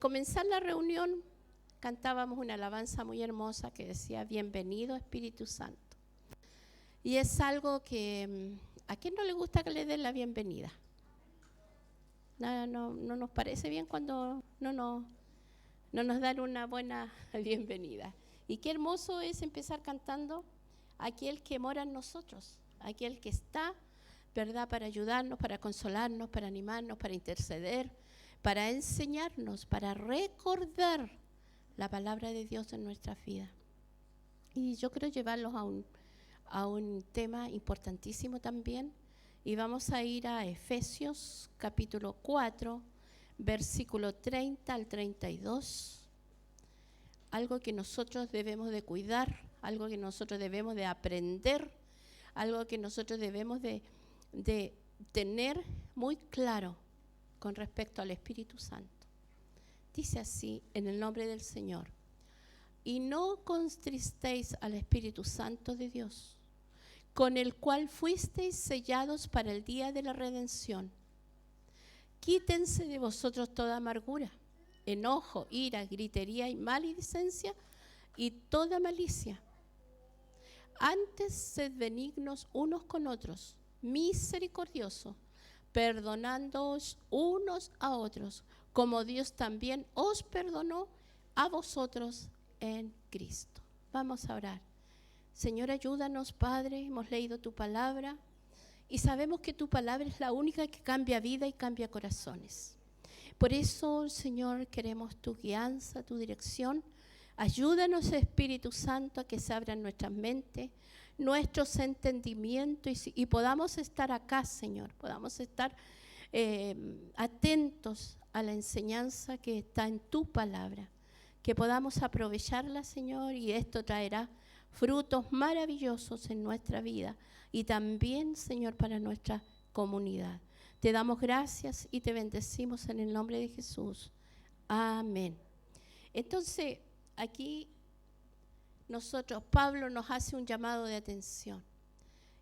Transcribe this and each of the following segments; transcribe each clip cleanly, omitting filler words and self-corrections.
comenzar la reunión cantábamos una alabanza muy hermosa que decía: bienvenido Espíritu Santo. Y es algo que, ¿a quién no le gusta que le den la bienvenida? No nos parece bien cuando no nos dan una buena bienvenida. Y qué hermoso es empezar cantando aquel que mora en nosotros, aquel que está, ¿verdad?, para ayudarnos, para consolarnos, para animarnos, para interceder, para enseñarnos, para recordar la palabra de Dios en nuestras vidas. Y yo quiero llevarlos a un tema importantísimo también. Y vamos a ir a Efesios capítulo 4, versículo 30 al 32. Algo que nosotros debemos de cuidar, algo que nosotros debemos de aprender, algo que nosotros debemos de tener muy claro con respecto al Espíritu Santo. Dice así, en el nombre del Señor: y no contristéis al Espíritu Santo de Dios, con el cual fuisteis sellados para el día de la redención. Quítense de vosotros toda amargura, enojo, ira, gritería y maledicencia y toda malicia. Antes sed benignos unos con otros, misericordiosos, perdonándoos unos a otros, como Dios también os perdonó a vosotros en Cristo. Vamos a orar. Señor, ayúdanos, Padre. Hemos leído tu palabra y sabemos que tu palabra es la única que cambia vida y cambia corazones. Por eso, Señor, queremos tu guianza, tu dirección. Ayúdanos, Espíritu Santo, a que se abran nuestras mentes, nuestros entendimientos y podamos estar acá, Señor. Podamos estar atentos a la enseñanza que está en tu palabra. Que podamos aprovecharla, Señor, y esto traerá frutos maravillosos en nuestra vida y también, Señor, para nuestra comunidad. Te damos gracias y te bendecimos en el nombre de Jesús. Amén. Entonces, aquí Pablo nos hace un llamado de atención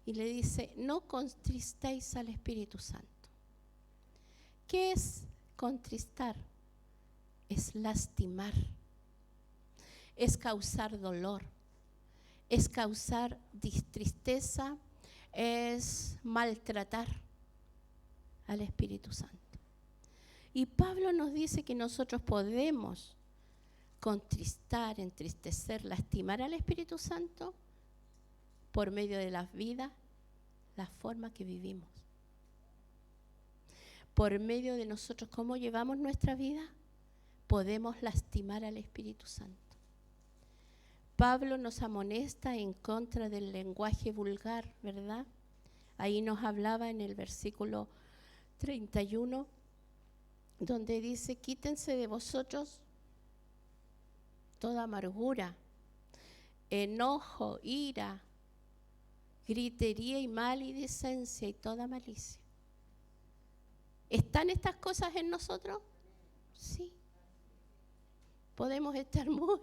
y le dice: no contristéis al Espíritu Santo. ¿Qué es contristar? Es lastimar, es causar dolor, es causar tristeza, es maltratar al Espíritu Santo. Y Pablo nos dice que nosotros podemos contristar, entristecer, lastimar al Espíritu Santo por medio de las vidas, la forma que vivimos. Por medio de nosotros, cómo llevamos nuestra vida, podemos lastimar al Espíritu Santo. Pablo nos amonesta en contra del lenguaje vulgar, ¿verdad? Ahí nos hablaba en el versículo 31, donde dice: quítense de vosotros toda amargura, enojo, ira, gritería y maledicencia y toda malicia. ¿Están estas cosas en nosotros? Sí. Podemos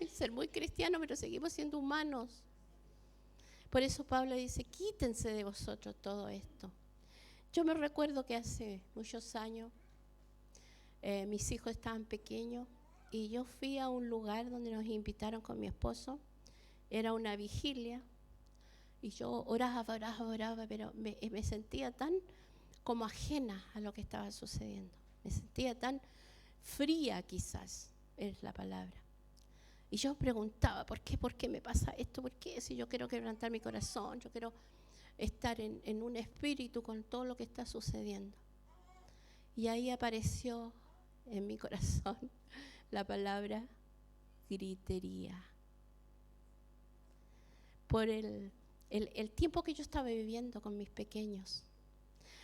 ser muy cristianos, pero seguimos siendo humanos. Por eso Pablo dice: quítense de vosotros todo esto. Yo me recuerdo que hace muchos años mis hijos estaban pequeños y yo fui a un lugar donde nos invitaron con mi esposo. Era una vigilia y yo oraba, pero me sentía tan como ajena a lo que estaba sucediendo. Me sentía tan fría, quizás es la palabra. Y yo preguntaba: ¿por qué me pasa esto? ¿Por qué? Si yo quiero quebrantar mi corazón, yo quiero estar en un espíritu con todo lo que está sucediendo. Y ahí apareció en mi corazón la palabra gritería. Por el tiempo que yo estaba viviendo con mis pequeños.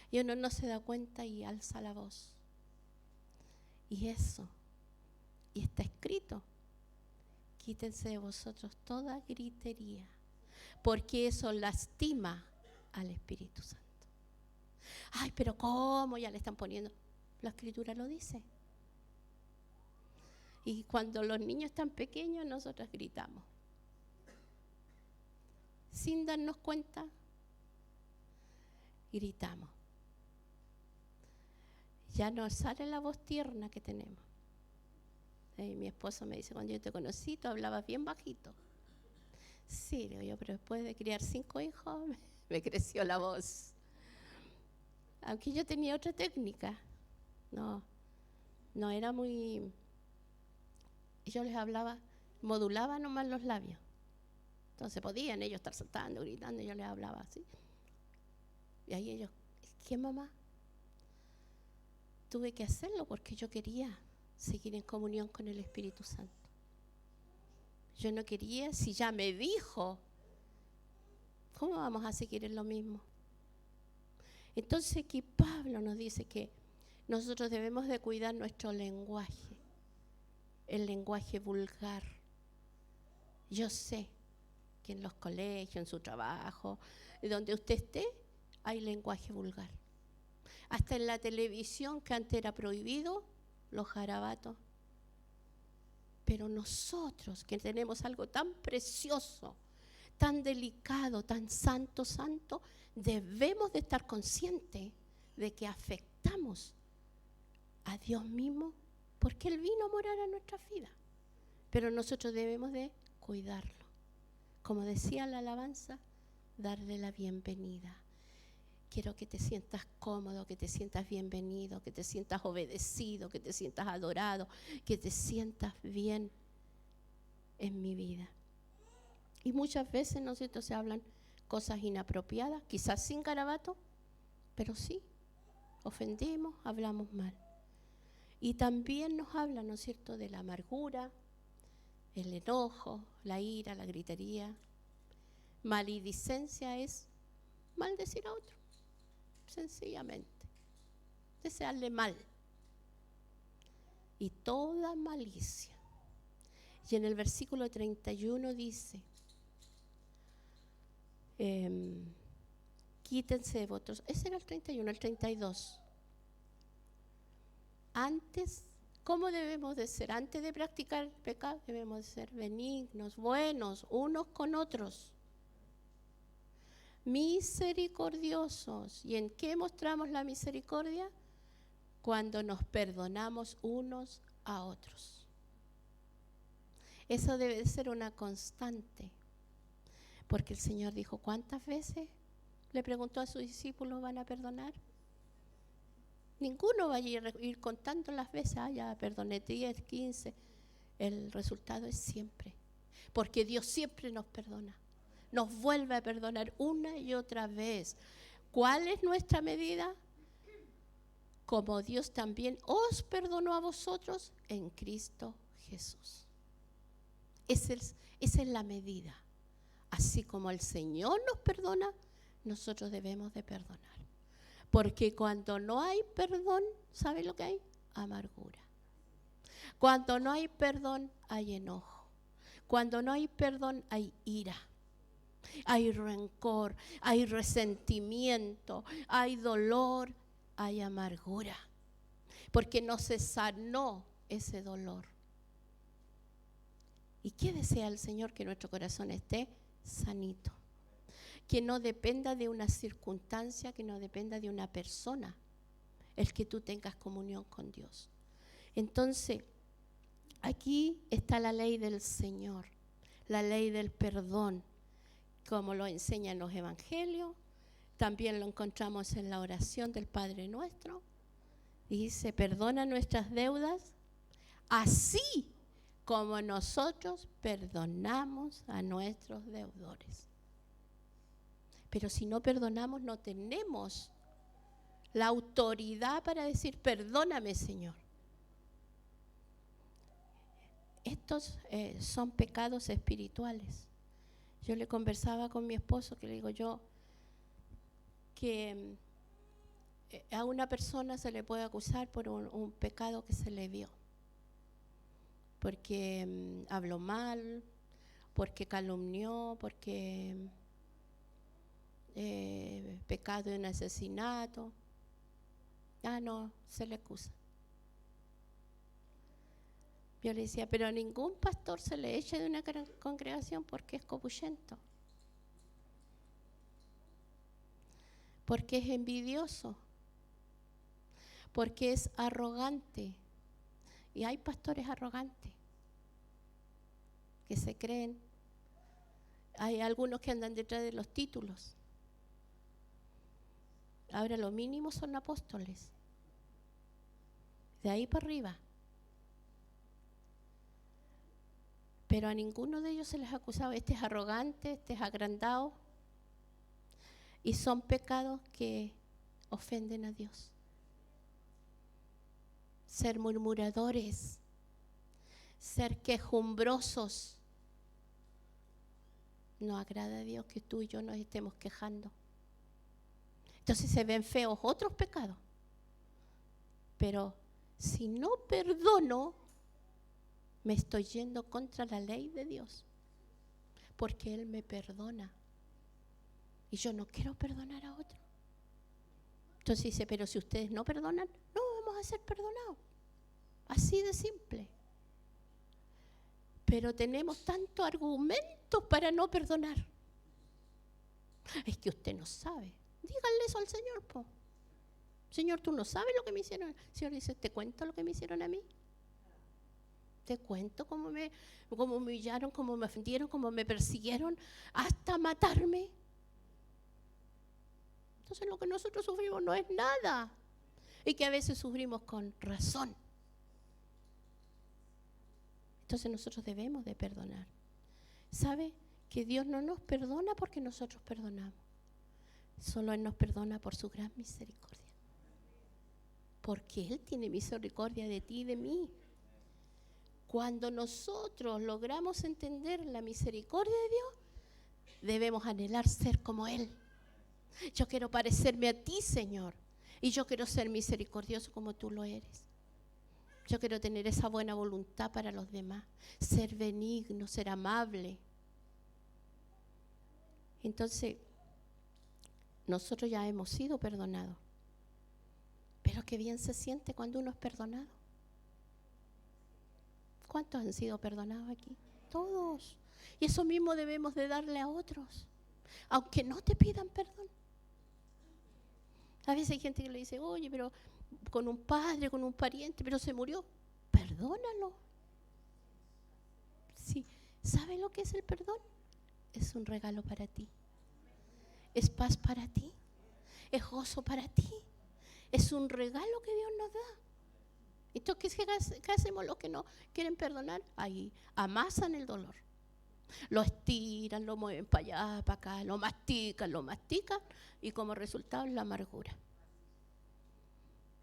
Y uno no se da cuenta y alza la voz. Y eso, y está escrito: quítense de vosotros toda gritería, porque eso lastima al Espíritu Santo. Ay, pero ¿cómo? Ya le están poniendo. La Escritura lo dice. Y cuando los niños están pequeños, nosotros gritamos. Sin darnos cuenta, gritamos. Ya no sale la voz tierna que tenemos. mi esposo me dice, cuando yo te conocí, tú hablabas bien bajito. Sí, digo yo, pero después de criar 5 hijos, me creció la voz. Aunque yo tenía otra técnica, no era muy... Yo les hablaba, modulaba nomás los labios. Entonces podían ellos estar saltando, gritando, y yo les hablaba así. Y ahí ellos, ¿qué mamá? Tuve que hacerlo porque yo quería seguir en comunión con el Espíritu Santo. Yo no quería, si ya me dijo, ¿cómo vamos a seguir en lo mismo? Entonces aquí Pablo nos dice que nosotros debemos de cuidar nuestro lenguaje, el lenguaje vulgar. Yo sé que en los colegios, en su trabajo, donde usted esté, hay lenguaje vulgar. Hasta en la televisión, que antes era prohibido, los garabatos. Pero nosotros, que tenemos algo tan precioso, tan delicado, tan santo, debemos de estar conscientes de que afectamos a Dios mismo, porque Él vino a morar a nuestras vidas. Pero nosotros debemos de cuidarlo. Como decía la alabanza, darle la bienvenida. Quiero que te sientas cómodo, que te sientas bienvenido, que te sientas obedecido, que te sientas adorado, que te sientas bien en mi vida. Y muchas veces, ¿no es cierto?, se hablan cosas inapropiadas, quizás sin garabato, pero sí, ofendimos, hablamos mal. Y también nos habla, ¿no es cierto?, de la amargura, el enojo, la ira, la gritería. Maledicencia es maldecir a otro, sencillamente, desearle mal. Y toda malicia. Y en el versículo 31 dice, quítense de vosotros. Ese era el 31, el 32. Antes, ¿cómo debemos de ser? Antes de practicar el pecado, debemos de ser benignos, buenos, unos con otros, misericordiosos. ¿Y en qué mostramos la misericordia? Cuando nos perdonamos unos a otros. Eso debe ser una constante, porque el Señor dijo, ¿cuántas veces? Le preguntó a sus discípulos, ¿van a perdonar? Ninguno va a ir contando las veces, ya perdoné 10, 15. El resultado es siempre, porque Dios siempre nos perdona, nos vuelve a perdonar una y otra vez. ¿Cuál es nuestra medida? Como Dios también os perdonó a vosotros en Cristo Jesús. Esa es la medida. Así como el Señor nos perdona, nosotros debemos de perdonar. Porque cuando no hay perdón, ¿sabe lo que hay? Amargura. Cuando no hay perdón, hay enojo. Cuando no hay perdón, hay ira. Hay rencor, hay resentimiento, hay dolor, hay amargura. Porque no se sanó ese dolor. ¿Y qué desea el Señor? Que nuestro corazón esté sanito. Que no dependa de una circunstancia, que no dependa de una persona, el que tú tengas comunión con Dios. Entonces, aquí está la ley del Señor, la ley del perdón, como lo enseñan los evangelios. También lo encontramos en la oración del Padre Nuestro. Dice, perdona nuestras deudas, así como nosotros perdonamos a nuestros deudores. Pero si no perdonamos, no tenemos la autoridad para decir, perdóname, Señor. Estos son pecados espirituales. Yo le conversaba con mi esposo, que le digo yo, que a una persona se le puede acusar por un pecado que se le dio. Porque habló mal, porque calumnió, porque pecado de un asesinato. No, se le acusa. Yo le decía, pero a ningún pastor se le echa de una congregación porque es copuchento, porque es envidioso, porque es arrogante. Y hay pastores arrogantes que se creen. Hay algunos que andan detrás de los títulos. Ahora lo mínimo son apóstoles. De ahí para arriba. Pero a ninguno de ellos se les ha acusado. Este es arrogante, este es agrandado. Y son pecados que ofenden a Dios. Ser murmuradores, ser quejumbrosos. No agrada a Dios que tú y yo nos estemos quejando. Entonces se ven feos otros pecados. Pero si no perdono, me estoy yendo contra la ley de Dios. Porque Él me perdona. Y yo no quiero perdonar a otro. Entonces dice, pero si ustedes no perdonan, no vamos a ser perdonados. Así de simple. Pero tenemos tantos argumentos para no perdonar. Es que usted no sabe. Díganle eso al Señor, po. Señor, tú no sabes lo que me hicieron. El Señor dice, ¿te cuento lo que me hicieron a mí? Te cuento cómo me humillaron, cómo me ofendieron, cómo me persiguieron, hasta matarme. Entonces lo que nosotros sufrimos no es nada. Y que a veces sufrimos con razón. Entonces nosotros debemos de perdonar. ¿Sabe? Que Dios no nos perdona porque nosotros perdonamos. Solo Él nos perdona por su gran misericordia. Porque Él tiene misericordia de ti y de mí. Cuando nosotros logramos entender la misericordia de Dios, debemos anhelar ser como Él. Yo quiero parecerme a ti, Señor. Y yo quiero ser misericordioso como tú lo eres. Yo quiero tener esa buena voluntad para los demás. Ser benigno, ser amable. Entonces, nosotros ya hemos sido perdonados. Pero qué bien se siente cuando uno es perdonado. ¿Cuántos han sido perdonados aquí? Todos. Y eso mismo debemos de darle a otros. Aunque no te pidan perdón. A veces hay gente que le dice, oye, pero con un padre, con un pariente, pero se murió. Perdónalo. Sí. ¿Sabe lo que es el perdón? Es un regalo para ti. Es paz para ti. Es gozo para ti. Es un regalo que Dios nos da. Entonces, ¿qué hacemos los que no quieren perdonar? Ahí amasan el dolor. Lo estiran, lo mueven para allá, para acá, lo mastican y como resultado la amargura.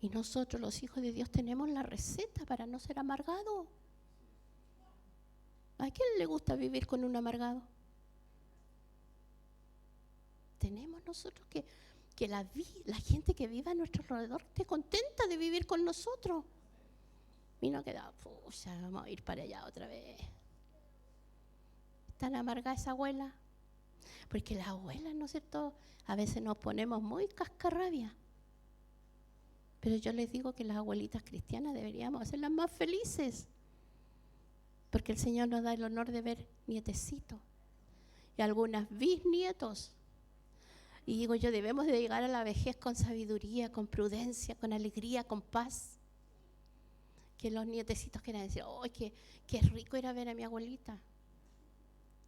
Y nosotros, los hijos de Dios, tenemos la receta para no ser amargados. ¿A quién le gusta vivir con un amargado? Tenemos nosotros que la gente que vive a nuestro alrededor esté contenta de vivir con nosotros. Y no queda, pucha, vamos a ir para allá otra vez. Tan amarga esa abuela. Porque las abuelas, ¿no es cierto? A veces nos ponemos muy cascarrabia. Pero yo les digo que las abuelitas cristianas deberíamos hacerlas más felices. Porque el Señor nos da el honor de ver nietecitos. Y algunas bisnietos. Y digo yo, debemos de llegar a la vejez con sabiduría, con prudencia, con alegría, con paz. Que los nietecitos quieran decir, ¡oh, qué rico ir a ver a mi abuelita!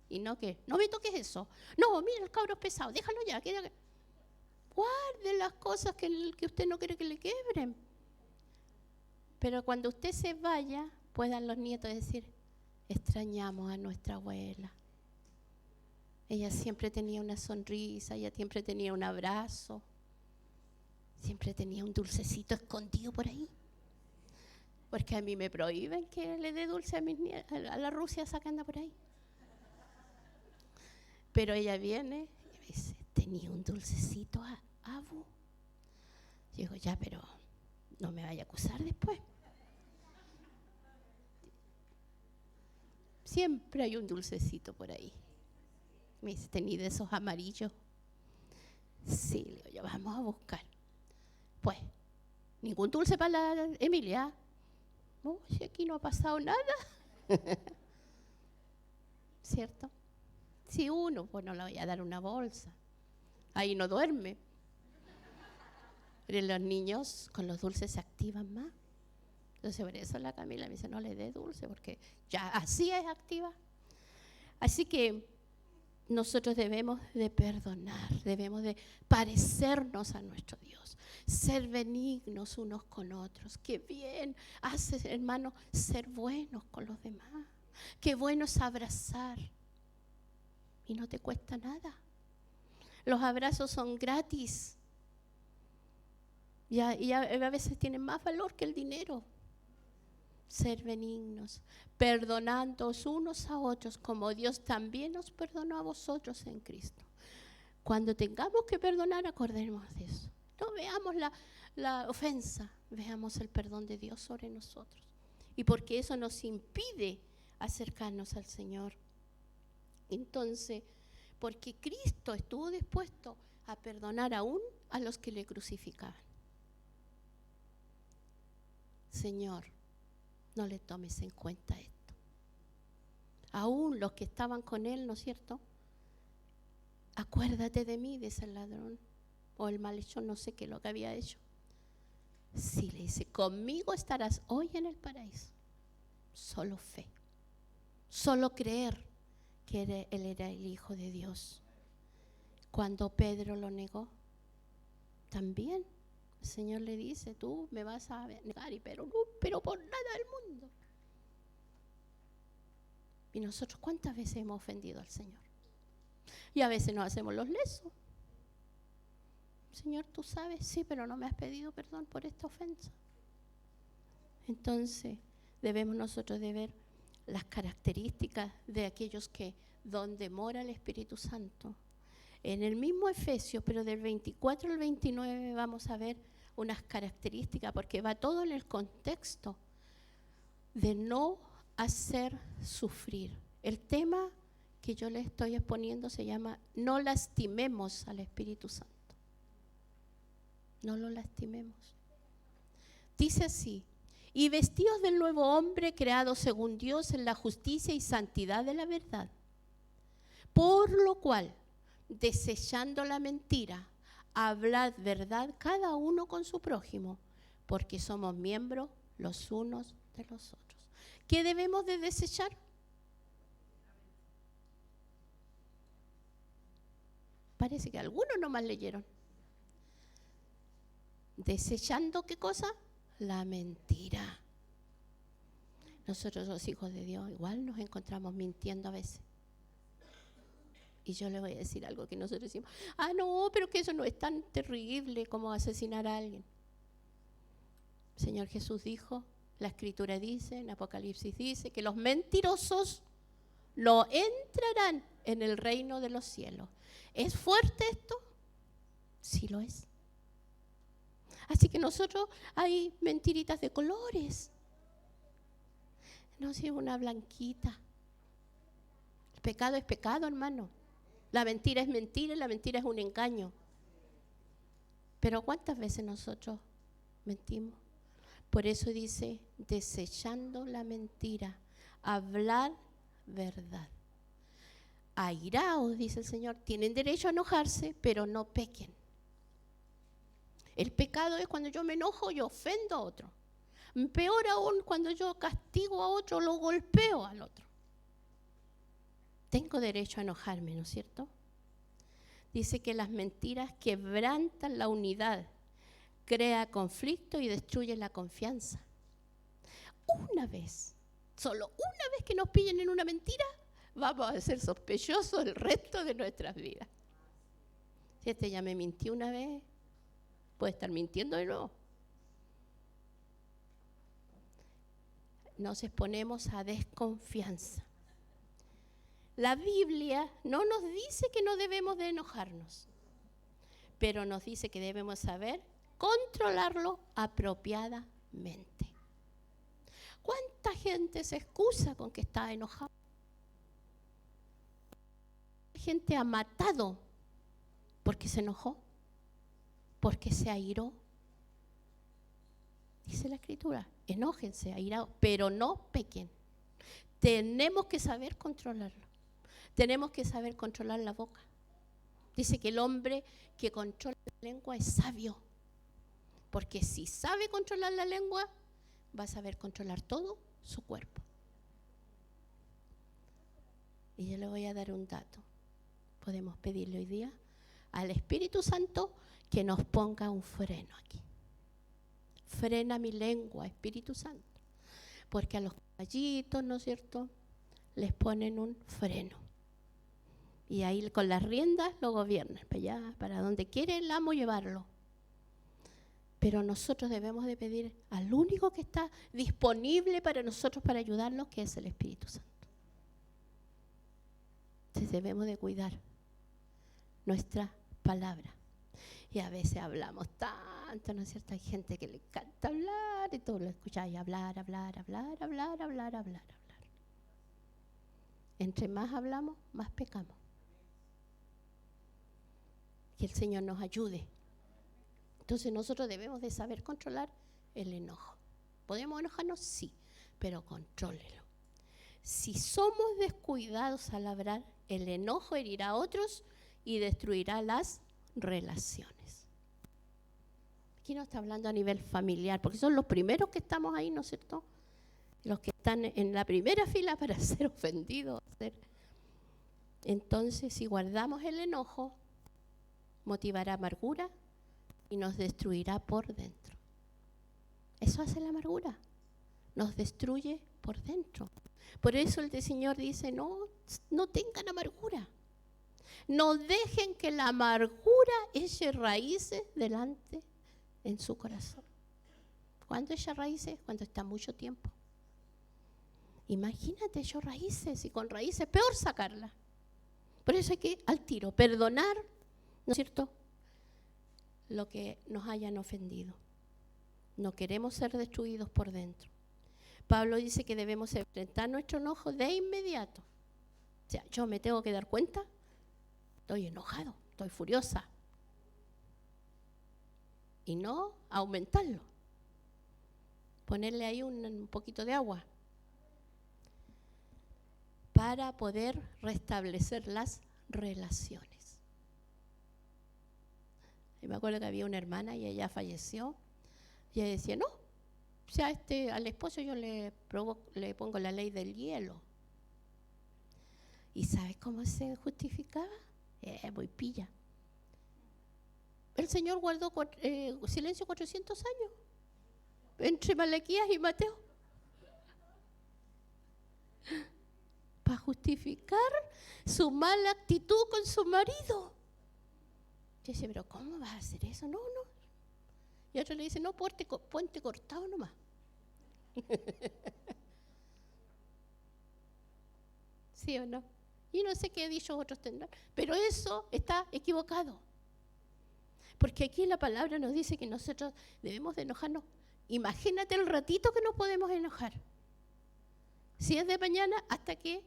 Y no que, no me toques eso. No, mira, el cabro es pesado, déjalo ya. Guarde las cosas que usted no quiere que le quebren. Pero cuando usted se vaya, puedan los nietos decir, extrañamos a nuestra abuela. Ella siempre tenía una sonrisa, ella siempre tenía un abrazo, siempre tenía un dulcecito escondido por ahí. Porque a mí me prohíben que le dé dulce a mis nietos, a la Rusia esa que anda por ahí. Pero ella viene y me dice, tenía un dulcecito, Abu. Yo digo, ya, pero no me vaya a acusar después. Siempre hay un dulcecito por ahí. Me dice, ¿tenía de esos amarillos? Sí, le digo yo, vamos a buscar. Pues, ningún dulce para la Emilia. No, si aquí no ha pasado nada. ¿Cierto? Si uno, pues no le voy a dar una bolsa. Ahí no duerme. Pero los niños con los dulces se activan más. Entonces por eso la Camila me dice, no le dé dulce, porque ya así es activa. Así que nosotros debemos de perdonar, debemos de parecernos a nuestro Dios, ser benignos unos con otros. Qué bien hace, hermano, ser buenos con los demás. Qué bueno es abrazar y no te cuesta nada. Los abrazos son gratis y a veces tienen más valor que el dinero. Ser benignos, perdonándoos unos a otros, como Dios también nos perdonó a vosotros en Cristo. Cuando tengamos que perdonar, acordemos de eso. No veamos la ofensa, veamos el perdón de Dios sobre nosotros. Y porque eso nos impide acercarnos al Señor. Entonces, porque Cristo estuvo dispuesto a perdonar aún a los que le crucificaban. Señor, no le tomes en cuenta esto. Aún los que estaban con él, ¿no es cierto? Acuérdate de mí, dice el ladrón, o el malhechor, no sé qué es lo que había hecho. Sí, le dice, conmigo estarás hoy en el paraíso. Solo fe, solo creer que él era el Hijo de Dios. Cuando Pedro lo negó, también el Señor le dice, tú me vas a negar, pero por nada del mundo. Y nosotros, ¿cuántas veces hemos ofendido al Señor? Y a veces nos hacemos los lesos. Señor, tú sabes, sí, pero no me has pedido perdón por esta ofensa. Entonces, debemos nosotros de ver las características de aquellos que, donde mora el Espíritu Santo. En el mismo Efesios, pero del 24 al 29 vamos a ver unas características, porque va todo en el contexto de no hacer sufrir. El tema que yo le estoy exponiendo se llama no lastimemos al Espíritu Santo. No lo lastimemos. Dice así, y vestidos del nuevo hombre creado según Dios en la justicia y santidad de la verdad, por lo cual, desechando la mentira, hablad verdad cada uno con su prójimo, porque somos miembros los unos de los otros. ¿Qué debemos de desechar? Parece que algunos nomás leyeron. ¿Desechando qué cosa? La mentira. Nosotros los hijos de Dios igual nos encontramos mintiendo a veces. Y yo le voy a decir algo que nosotros decimos, no, pero que eso no es tan terrible como asesinar a alguien. El Señor Jesús dijo, la Escritura dice, en Apocalipsis dice, que los mentirosos no entrarán en el reino de los cielos. ¿Es fuerte esto? Sí lo es. Así que nosotros hay mentiritas de colores. No, si es una blanquita. El pecado es pecado, hermano. La mentira es mentira y la mentira es un engaño. Pero ¿cuántas veces nosotros mentimos? Por eso dice, desechando la mentira, hablar verdad. Airaos, dice el Señor, tienen derecho a enojarse, pero no pequen. El pecado es cuando yo me enojo y ofendo a otro. Peor aún, cuando yo castigo a otro, lo golpeo al otro. Tengo derecho a enojarme, ¿no es cierto? Dice que las mentiras quebrantan la unidad, crea conflicto y destruye la confianza. Una vez, solo una vez que nos pillen en una mentira, vamos a ser sospechosos el resto de nuestras vidas. Si este ya me mintió una vez, puede estar mintiendo de nuevo. Nos exponemos a desconfianza. La Biblia no nos dice que no debemos de enojarnos, pero nos dice que debemos saber controlarlo apropiadamente. ¿Cuánta gente se excusa con que está enojada? Gente ha matado porque se enojó, porque se airó. Dice la Escritura, enójense, airaos, pero no pequen. Tenemos que saber controlarlo. Tenemos que saber controlar la boca. Dice que el hombre que controla la lengua es sabio. Porque si sabe controlar la lengua, va a saber controlar todo su cuerpo. Y yo le voy a dar un dato. Podemos pedirle hoy día al Espíritu Santo que nos ponga un freno aquí. Frena mi lengua, Espíritu Santo. Porque a los caballitos, ¿no es cierto?, les ponen un freno. Y ahí con las riendas lo gobiernan, para allá, para donde quiere el amo llevarlo. Pero nosotros debemos de pedir al único que está disponible para nosotros, para ayudarnos, que es el Espíritu Santo. Entonces debemos de cuidar nuestra palabra. Y a veces hablamos tanto, ¿no es cierto? Hay gente que le encanta hablar y tú lo escucháis hablar. Entre más hablamos, más pecamos. Que el Señor nos ayude. Entonces nosotros debemos de saber controlar el enojo. ¿Podemos enojarnos? Sí, pero contrólelo. Si somos descuidados al hablar, el enojo herirá a otros y destruirá las relaciones. Aquí no está hablando a nivel familiar, porque son los primeros que estamos ahí, ¿no es cierto? Los que están en la primera fila para ser ofendidos. Entonces, si guardamos el enojo, motivará amargura y nos destruirá por dentro. Eso hace la amargura, nos destruye por dentro. Por eso el Señor dice, no tengan amargura. No dejen que la amargura eche raíces delante en su corazón. ¿Cuándo echa raíces? Cuando está mucho tiempo. Imagínate, echó raíces, y con raíces peor sacarla. Por eso hay que al tiro perdonar, ¿no es cierto?, lo que nos hayan ofendido. No queremos ser destruidos por dentro. Pablo dice que debemos enfrentar nuestro enojo de inmediato. O sea, yo me tengo que dar cuenta, estoy enojado, estoy furiosa. Y no aumentarlo. Ponerle ahí un poquito de agua para poder restablecer las relaciones. Y me acuerdo que había una hermana y ella falleció. Y ella decía, no, o sea, al esposo yo le pongo la ley del hielo. ¿Y sabes cómo se justificaba? Muy pilla. El Señor guardó silencio 400 años entre Malaquías y Mateo para justificar su mala actitud con su marido. Yo decía, pero ¿cómo vas a hacer eso? No. Y otro le dice, no, puente cortado nomás. ¿Sí o no? Y no sé qué dichos otros tendrán, pero eso está equivocado. Porque aquí la palabra nos dice que nosotros debemos de enojarnos. Imagínate el ratito que nos podemos enojar. Si es de mañana hasta que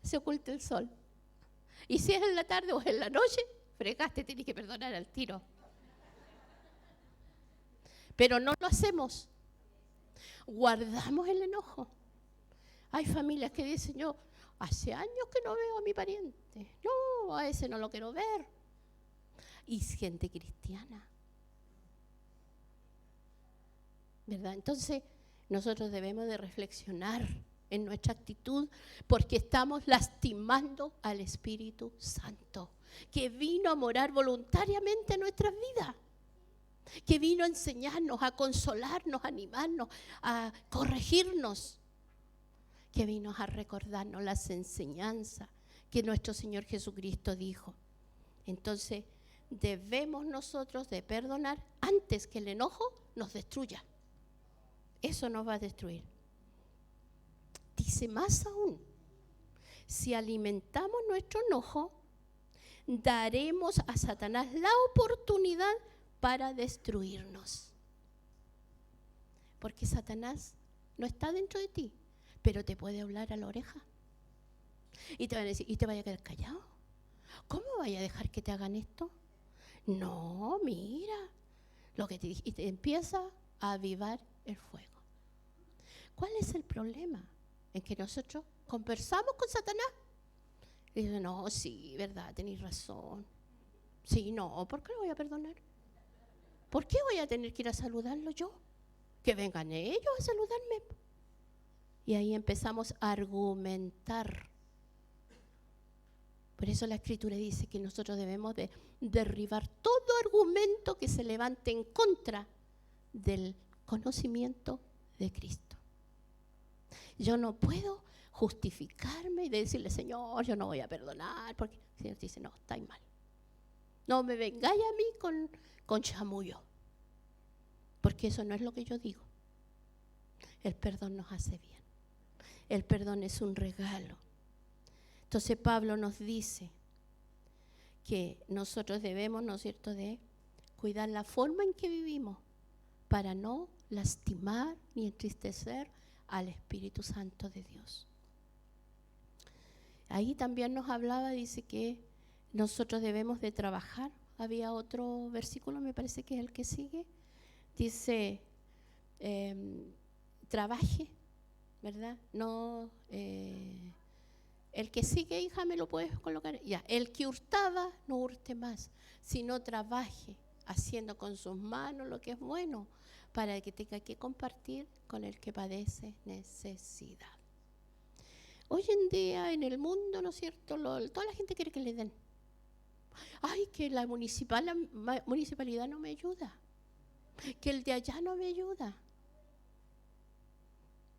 se oculte el sol. Y si es en la tarde o en la noche, fregaste, tienes que perdonar al tiro. Pero no lo hacemos. Guardamos el enojo. Hay familias que dicen, yo hace años que no veo a mi pariente. No, a ese no lo quiero ver. Y gente cristiana. ¿Verdad? Entonces, nosotros debemos de reflexionar en nuestra actitud porque estamos lastimando al Espíritu Santo, que vino a morar voluntariamente en nuestras vidas, que vino a enseñarnos, a consolarnos, a animarnos, a corregirnos, que vino a recordarnos las enseñanzas que nuestro Señor Jesucristo dijo. Entonces, debemos nosotros de perdonar antes que el enojo nos destruya. Eso nos va a destruir. Dice más aún, si alimentamos nuestro enojo, daremos a Satanás la oportunidad para destruirnos. Porque Satanás no está dentro de ti, pero te puede hablar a la oreja. Y te van a decir, ¿y te vaya a quedar callado? ¿Cómo vaya a dejar que te hagan esto? No, mira, lo que te dije, y te empieza a avivar el fuego. ¿Cuál es el problema? En que nosotros conversamos con Satanás. Y dice, no, sí, verdad, tenéis razón. Sí, no, ¿por qué lo voy a perdonar? ¿Por qué voy a tener que ir a saludarlo yo? Que vengan ellos a saludarme. Y ahí empezamos a argumentar. Por eso la Escritura dice que nosotros debemos de derribar todo argumento que se levante en contra del conocimiento de Cristo. Yo no puedo justificarme y decirle, Señor, yo no voy a perdonar, porque el Señor dice, no, estáis mal. No me vengáis a mí con chamullo, porque eso no es lo que yo digo. El perdón nos hace bien. El perdón es un regalo. Entonces Pablo nos dice que nosotros debemos, ¿no es cierto?, de cuidar la forma en que vivimos para no lastimar ni entristecer al Espíritu Santo de Dios. Ahí también nos hablaba, dice que nosotros debemos de trabajar. Había otro versículo, me parece que es el que sigue. Dice, trabaje, ¿verdad? No, el que sigue, hija, me lo puedes colocar. Ya, el que hurtaba, no hurte más, sino trabaje, haciendo con sus manos lo que es bueno, para que tenga que compartir con el que padece necesidad. Hoy en día en el mundo, ¿no es cierto?, toda la gente quiere que le den. Ay, que la municipalidad no me ayuda, que el de allá no me ayuda.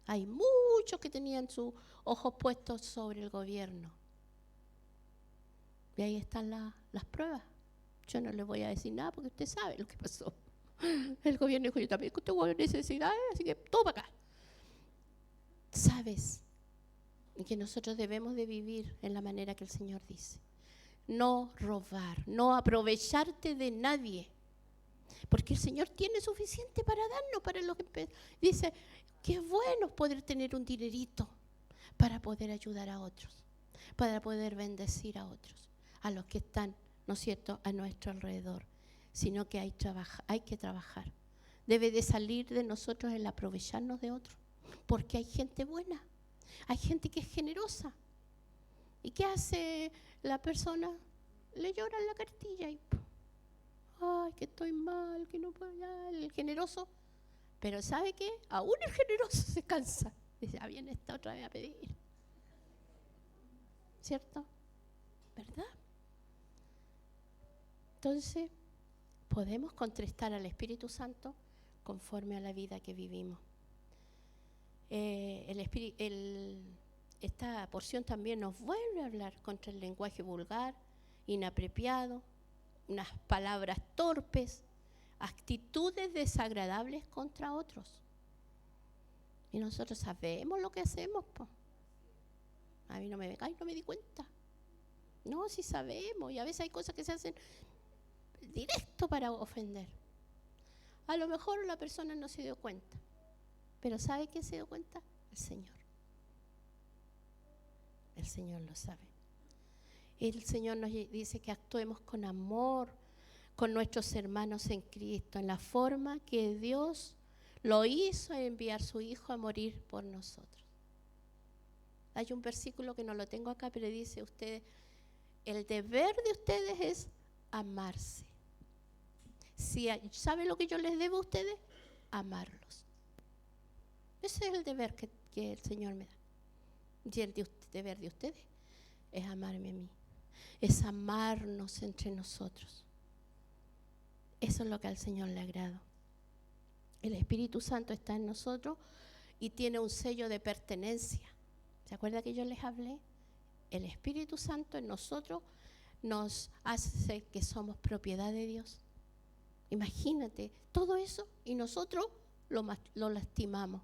Hay muchos que tenían sus ojos puestos sobre el gobierno. Y ahí están las pruebas. Yo no les voy a decir nada porque usted sabe lo que pasó. El gobierno dijo, yo también tengo necesidades, así que todo para acá. ¿Sabes? Y que nosotros debemos de vivir en la manera que el Señor dice. No robar, no aprovecharte de nadie. Porque el Señor tiene suficiente para darnos, para los que dice, qué bueno poder tener un dinerito para poder ayudar a otros, para poder bendecir a otros, a los que están, ¿no es cierto?, a nuestro alrededor. Sino que hay que trabajar. Debe de salir de nosotros el aprovecharnos de otros, porque hay gente buena. Hay gente que es generosa. ¿Y qué hace la persona? Le llora en la cartilla y ay, que estoy mal, que no puedo, ya, el generoso. Pero ¿sabe qué? Aún el generoso se cansa. Dice, viene esta otra vez a pedir. ¿Cierto? ¿Verdad? Entonces, podemos contristar al Espíritu Santo conforme a la vida que vivimos. Esta porción también nos vuelve a hablar contra el lenguaje vulgar, inapropiado, unas palabras torpes, actitudes desagradables contra otros. Y nosotros sabemos lo que hacemos, po. A mí no me vengáis, no me di cuenta. No, sí sabemos, y a veces hay cosas que se hacen directo para ofender. A lo mejor la persona no se dio cuenta. Pero ¿sabe quién se dio cuenta? El Señor. El Señor lo sabe. El Señor nos dice que actuemos con amor con nuestros hermanos en Cristo, en la forma que Dios lo hizo enviar a su Hijo a morir por nosotros. Hay un versículo que no lo tengo acá, pero dice, ustedes, el deber de ustedes es amarse. ¿Sabe lo que yo les debo a ustedes? Amarlos. Ese es el deber que el Señor me da. Y el deber de ustedes es amarme a mí. Es amarnos entre nosotros. Eso es lo que al Señor le agrada. El Espíritu Santo está en nosotros y tiene un sello de pertenencia. ¿Se acuerda que yo les hablé? El Espíritu Santo en nosotros nos hace que somos propiedad de Dios. Imagínate todo eso y nosotros lo lastimamos.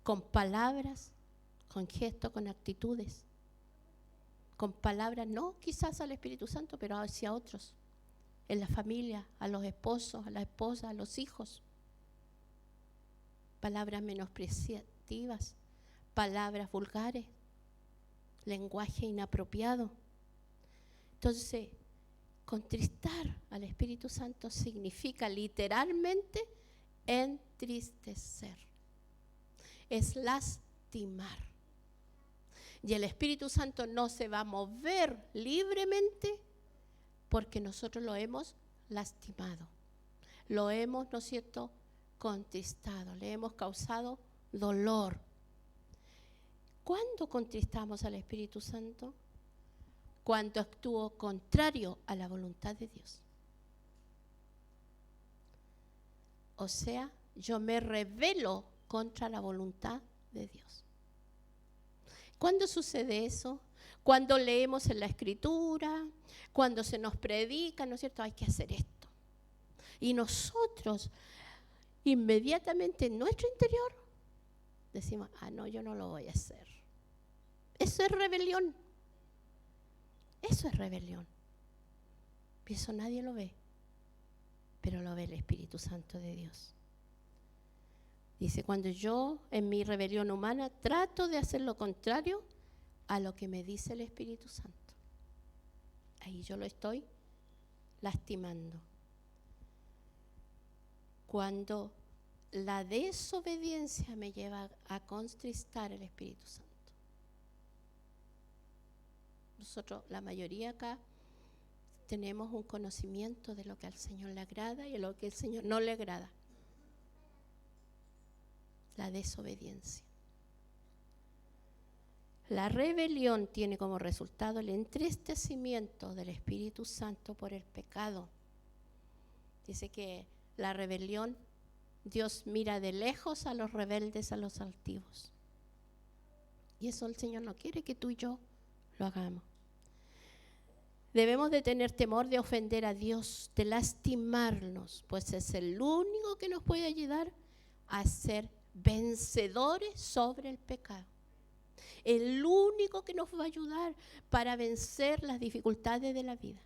Con palabras, con gestos, con actitudes. Con palabras, no quizás al Espíritu Santo, pero hacia otros. En la familia, a los esposos, a la esposa, a los hijos. Palabras menospreciativas, palabras vulgares, lenguaje inapropiado. Entonces, contristar al Espíritu Santo significa literalmente entristecer. Es lastimar. Y el Espíritu Santo no se va a mover libremente porque nosotros lo hemos lastimado. Lo hemos, ¿no es cierto?, contristado, le hemos causado dolor. ¿Cuándo contristamos al Espíritu Santo? Cuando actúo contrario a la voluntad de Dios. O sea, yo me rebelo contra la voluntad de Dios. ¿Cuándo sucede eso? Cuando leemos en la Escritura, cuando se nos predica, ¿no es cierto? Hay que hacer esto. Y nosotros, inmediatamente en nuestro interior, decimos, no, yo no lo voy a hacer. Eso es rebelión. Eso es rebelión. Y eso nadie lo ve, pero lo ve el Espíritu Santo de Dios. Dice, cuando yo en mi rebelión humana trato de hacer lo contrario a lo que me dice el Espíritu Santo, ahí yo lo estoy lastimando. Cuando la desobediencia me lleva a contristar al Espíritu Santo. Nosotros, la mayoría acá, tenemos un conocimiento de lo que al Señor le agrada y de lo que al Señor no le agrada. La desobediencia. La rebelión tiene como resultado el entristecimiento del Espíritu Santo por el pecado. Dice que la rebelión, Dios mira de lejos a los rebeldes, a los altivos. Y eso el Señor no quiere que tú y yo lo hagamos. Debemos de tener temor de ofender a Dios, de lastimarnos, pues es el único que nos puede ayudar a ser vencedores sobre el pecado. El único que nos va a ayudar para vencer las dificultades de la vida.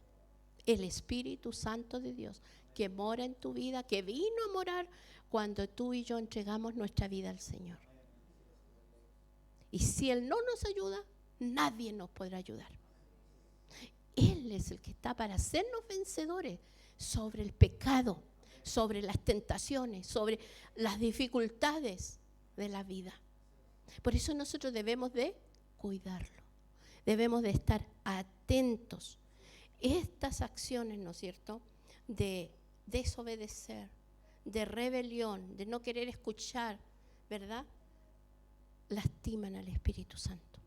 El Espíritu Santo de Dios, que mora en tu vida, que vino a morar cuando tú y yo entregamos nuestra vida al Señor. Y si Él no nos ayuda, nadie nos podrá ayudar. Él es el que está para hacernos vencedores sobre el pecado, sobre las tentaciones, sobre las dificultades de la vida. Por eso nosotros debemos de cuidarlo, debemos de estar atentos. Estas acciones, ¿no es cierto?, de desobedecer, de rebelión, de no querer escuchar, ¿verdad?, lastiman al Espíritu Santo.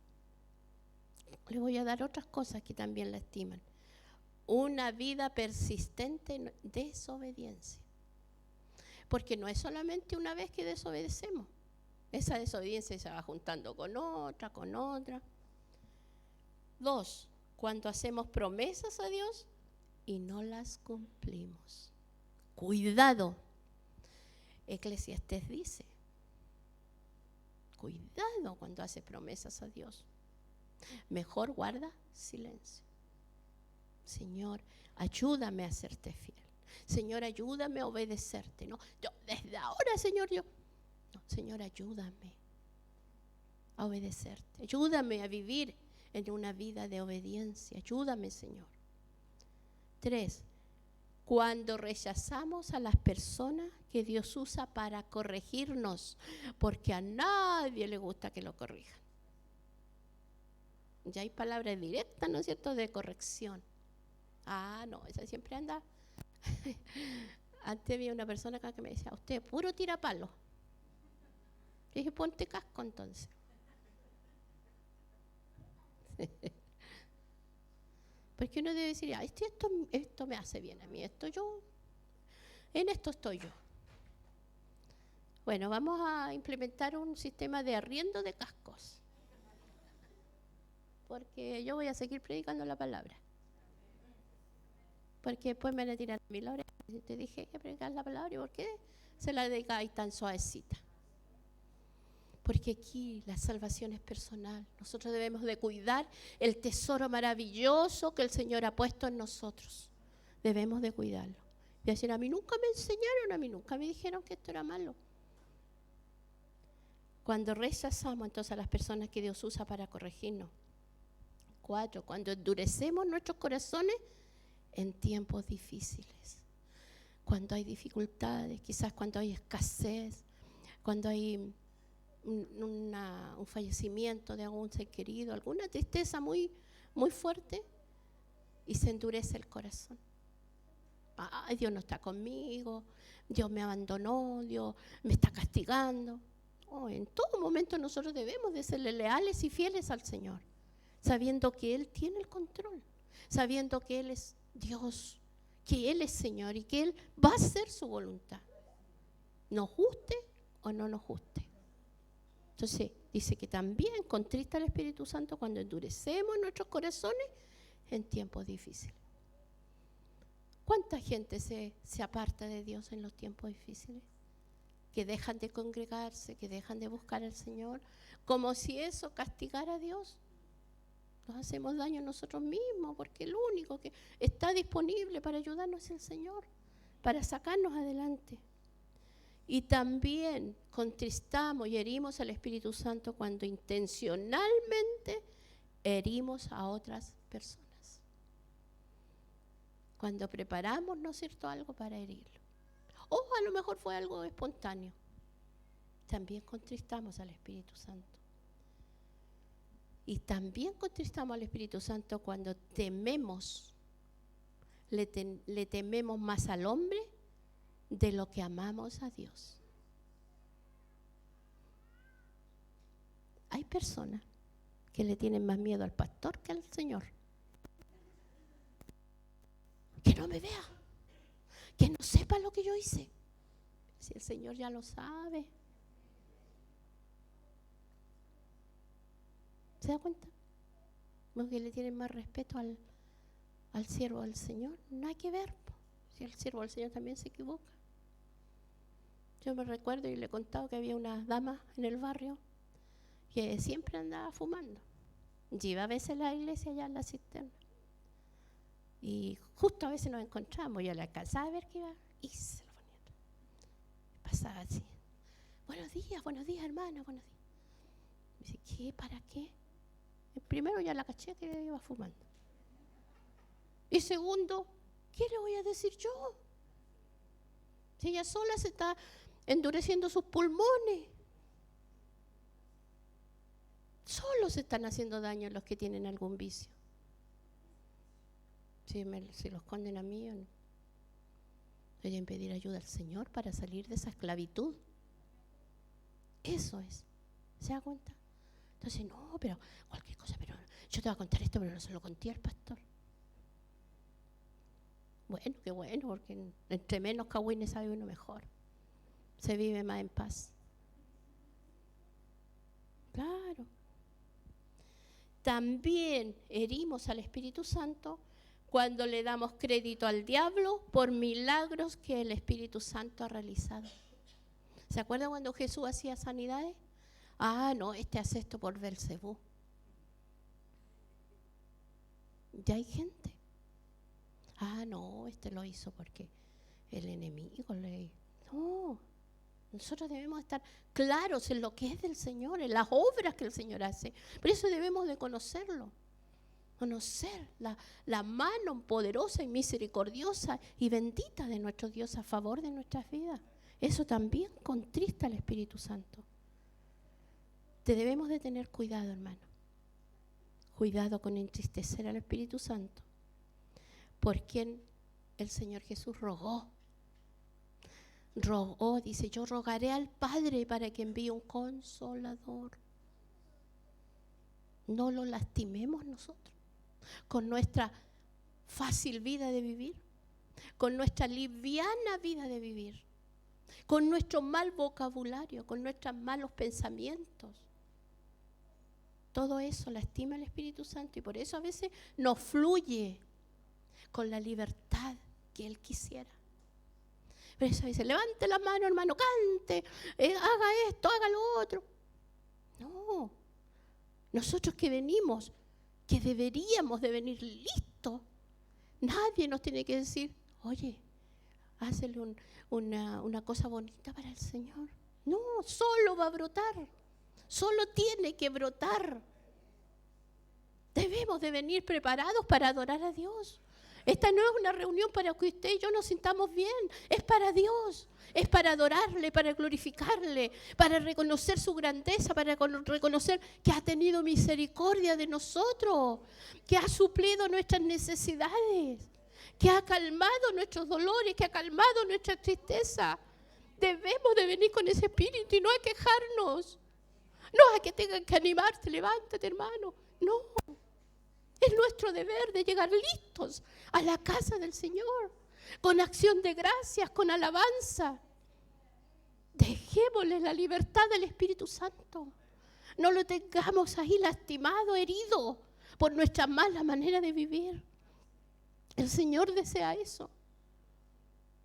Le voy a dar otras cosas que también lastiman. Una vida persistente en desobediencia. Porque no es solamente una vez que desobedecemos. Esa desobediencia se va juntando con otra, con otra. 2, cuando hacemos promesas a Dios y no las cumplimos. Cuidado. Eclesiastés dice, cuidado cuando haces promesas a Dios. Mejor guarda silencio. Señor, ayúdame a serte fiel. Señor, ayúdame a obedecerte. No, yo desde ahora, Señor, no, Señor, ayúdame a obedecerte. Ayúdame a vivir en una vida de obediencia. Ayúdame, Señor. 3, cuando rechazamos a las personas que Dios usa para corregirnos, porque a nadie le gusta que lo corrijan. Ya hay palabras directas, ¿no es cierto?, de corrección. No, esa siempre anda. Antes había una persona acá que me decía, usted puro tira palo. Yo dije, ponte casco entonces. Porque uno debe decir, esto me hace bien a mí, en esto estoy yo. Bueno, vamos a implementar un sistema de arriendo de cascos. Porque yo voy a seguir predicando la palabra. Porque después me van a tirar a mí la oreja. Te dije que predicar la palabra, ¿y por qué se la dedicáis tan suavecita? Porque aquí la salvación es personal. Nosotros debemos de cuidar el tesoro maravilloso que el Señor ha puesto en nosotros. Debemos de cuidarlo. Y decir, a mí nunca me enseñaron, a mí nunca me dijeron que esto era malo. Cuando rechazamos entonces a las personas que Dios usa para corregirnos. 4, cuando endurecemos nuestros corazones en tiempos difíciles. Cuando hay dificultades, quizás cuando hay escasez, cuando hay un fallecimiento de algún ser querido, alguna tristeza muy, muy fuerte, y se endurece el corazón. Ay, Dios no está conmigo, Dios me abandonó, Dios me está castigando. Oh, en todo momento nosotros debemos de serle leales y fieles al Señor, sabiendo que Él tiene el control, sabiendo que Él es Dios, que Él es Señor y que Él va a hacer su voluntad, nos guste o no nos guste. Entonces dice que también contrista al Espíritu Santo cuando endurecemos nuestros corazones en tiempos difíciles. ¿Cuánta gente se aparta de Dios en los tiempos difíciles? Que dejan de congregarse, que dejan de buscar al Señor, como si eso castigara a Dios. Nos hacemos daño a nosotros mismos, porque el único que está disponible para ayudarnos es el Señor, para sacarnos adelante. Y también contristamos y herimos al Espíritu Santo cuando intencionalmente herimos a otras personas. Cuando preparamos, ¿no es cierto?, algo para herirlo. O a lo mejor fue algo espontáneo. También contristamos al Espíritu Santo. Y también contristamos al Espíritu Santo cuando tememos, le tememos más al hombre de lo que amamos a Dios. Hay personas que le tienen más miedo al pastor que al Señor. Que no me vea, que no sepa lo que yo hice. Si el Señor ya lo sabe. ¿Se da cuenta? Los que le tienen más respeto al siervo del Señor, no hay que ver. Si el siervo del Señor también se equivoca. Yo me recuerdo y le he contado que había una dama en el barrio que siempre andaba fumando. Iba a veces a la iglesia allá en la cisterna. Y justo a veces nos encontramos, yo la alcanzaba a ver que iba y se lo ponía atrás. Pasaba así. Buenos días, hermana, buenos días. Me dice, ¿qué? ¿Para qué? Primero ya la caché que iba fumando. Y segundo, ¿qué le voy a decir yo? Si ella sola se está endureciendo sus pulmones. Solo se están haciendo daño los que tienen algún vicio. Si los esconden a mí o no. Deben pedir ayuda al Señor para salir de esa esclavitud. Eso es. ¿Se da cuenta? Entonces, no, pero cualquier cosa, pero yo te voy a contar esto, pero no se lo conté al pastor. Bueno, qué bueno, porque entre menos cagüines sabe uno mejor. Se vive más en paz. Claro. También herimos al Espíritu Santo cuando le damos crédito al diablo por milagros que el Espíritu Santo ha realizado. ¿Se acuerdan cuando Jesús hacía sanidades? Ah, no, este hace esto por Belcebú. Ya hay gente. Ah, no, este lo hizo porque el enemigo le... No, nosotros debemos estar claros en lo que es del Señor, en las obras que el Señor hace. Por eso debemos de conocerlo. Conocer la mano poderosa y misericordiosa y bendita de nuestro Dios a favor de nuestras vidas. Eso también contrista al Espíritu Santo. Debemos de tener cuidado, hermano. Cuidado con entristecer al Espíritu Santo, por quien el Señor Jesús rogó. Rogó, dice, yo rogaré al Padre para que envíe un consolador. No lo lastimemos nosotros con nuestra fácil vida de vivir, con nuestra liviana vida de vivir, con nuestro mal vocabulario, con nuestros malos pensamientos. Todo eso lastima al Espíritu Santo y por eso a veces no fluye con la libertad que Él quisiera. Por eso dice, levante la mano, hermano, cante, haga esto, haga lo otro. No, nosotros que venimos, que deberíamos de venir listos, nadie nos tiene que decir, oye, hazle una cosa bonita para el Señor. No, solo va a brotar, solo tiene que brotar. Debemos de venir preparados para adorar a Dios. Esta no es una reunión para que usted y yo nos sintamos bien, es para Dios, es para adorarle, para glorificarle, para reconocer su grandeza, para reconocer que ha tenido misericordia de nosotros, que ha suplido nuestras necesidades. que ha calmado nuestros dolores, que ha calmado nuestra tristeza. Debemos de venir con ese espíritu y no a quejarnos. No a que tengan que animarte, levántate, hermano. No, es nuestro deber de llegar listos a la casa del Señor, con acción de gracias, con alabanza. Dejémosle la libertad del Espíritu Santo. No lo tengamos ahí lastimado, herido por nuestra mala manera de vivir. El Señor desea eso.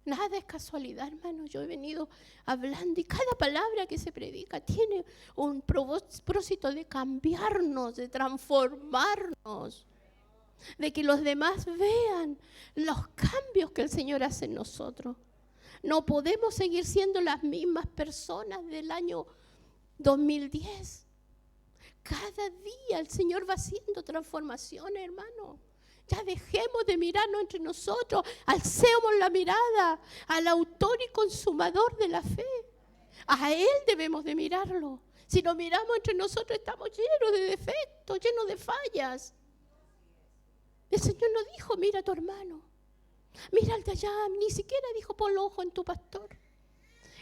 Nada es casualidad, hermano. Yo he venido hablando y cada palabra que se predica tiene un propósito de cambiarnos, de transformarnos, de que los demás vean los cambios que el Señor hace en nosotros. No podemos seguir siendo las mismas personas del año 2010. Cada día el Señor va haciendo transformaciones, hermano. Ya dejemos de mirarnos entre nosotros, alcemos la mirada al autor y consumador de la fe. A Él debemos de mirarlo. Si nos miramos entre nosotros estamos llenos de defectos, llenos de fallas. El Señor no dijo, mira a tu hermano, mira al de allá, ni siquiera dijo pon los ojos en tu pastor.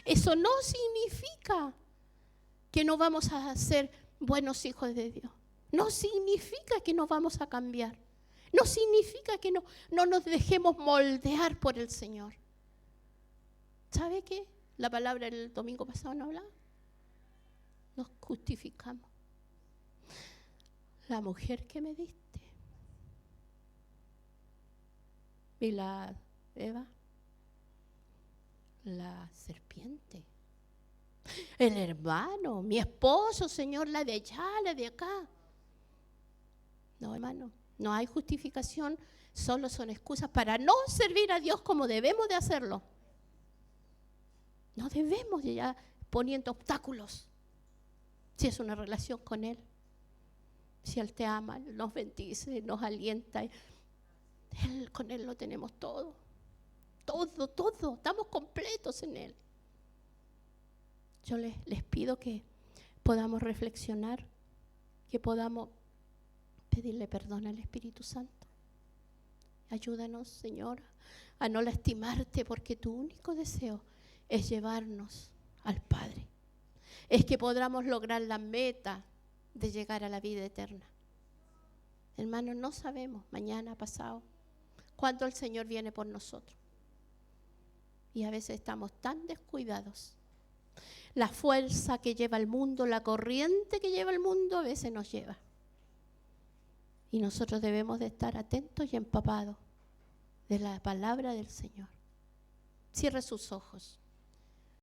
Eso no significa que no vamos a ser buenos hijos de Dios. No significa que no vamos a cambiar. No significa que no nos dejemos moldear por el Señor. ¿Sabe qué? La palabra el domingo pasado no hablaba. Nos justificamos. La mujer que me diste. Y la Eva. La serpiente. El hermano, mi esposo, Señor, la de allá, la de acá. No, hermano. No hay justificación, solo son excusas para no servir a Dios como debemos de hacerlo. No debemos de ya poniendo obstáculos. Si es una relación con Él, si Él te ama, nos bendice, nos alienta. Con Él lo tenemos todo. Todo. Estamos completos en Él. Yo les pido que podamos reflexionar, que podamos pedirle perdón al Espíritu Santo. Ayúdanos, Señor, a no lastimarte, porque tu único deseo es llevarnos al Padre. Es que podamos lograr la meta de llegar a la vida eterna. Hermanos, no sabemos mañana, pasado, cuándo el Señor viene por nosotros. Y a veces estamos tan descuidados. La fuerza que lleva el mundo, la corriente que lleva el mundo, a veces nos lleva. Y nosotros debemos de estar atentos y empapados de la palabra del Señor. Cierre sus ojos.